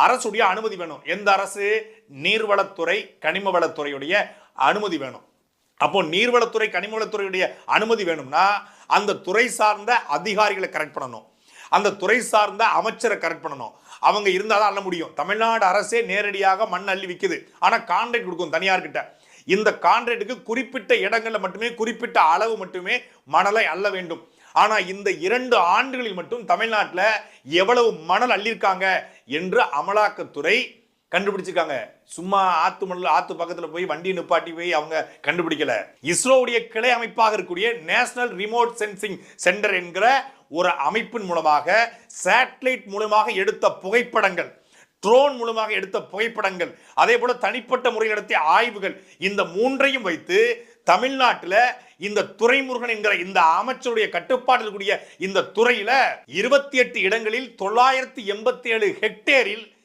அரசுடைய அனுமதி வேணும். எந்த அரசு? நீர்வளத்துறை, கனிம வளத்துறையுடைய அனுமதி வேணும். அப்போ நீர்வளத்துறை, கனிமவளத்துறையுடைய அனுமதி வேணும்னா அந்த துறை சார்ந்த அதிகாரிகளை கரெக்ட் பண்ணணும், அந்த துறை சார்ந்த அமைச்சரை கரெக்ட் பண்ணணும். அவங்க இருந்தாதான் அள்ள முடியும். தமிழ்நாடு அரசே நேரடியாக மண் அள்ளி விற்குது, ஆனா கான்ட்ராக்ட் கொடுக்கும் தனியார்கிட்ட. இந்த கான்ட்ராக்டுக்கு குறிப்பிட்ட இடங்கள்ல மட்டுமே, குறிப்பிட்ட அளவு மட்டுமே மணலை அள்ள வேண்டும். ஆனா இந்த 2 ஆண்டுகளில் மட்டும் தமிழ்நாட்டில் எவ்வளவு மணல் அள்ளியிருக்காங்க என்று அமலாக்கத்துறை கண்டுபிடிச்சிருக்காங்க. சும்மா ஆத்து மணல், ஆத்து பக்கத்துல போய் வண்டி நிப்பாட்டி போய் அவங்க கண்டுபிடிக்கல. இஸ்ரோவுடைய கிளை அமைப்பாக இருக்கக்கூடிய நேஷனல் ரிமோட் சென்சிங் சென்டர் என்கிற ஒரு அமைப்பின் மூலமாக சேட்டலைட் மூலமாக எடுத்த புகைப்படங்கள், ட்ரோன் மூலமாக எடுத்த புகைப்படங்கள், அதே போல தனிப்பட்ட முறையில் நடத்திய ஆய்வுகள், இந்த 3ஐயும் வைத்து தமிழ்நாட்டில் இந்த துறைமுருகன் என்கிற இந்த அமைச்சருடைய கட்டுப்பாட்டில் கூடிய இந்த துறையில 28 இடங்களில் 987 ஹெக்டேரில்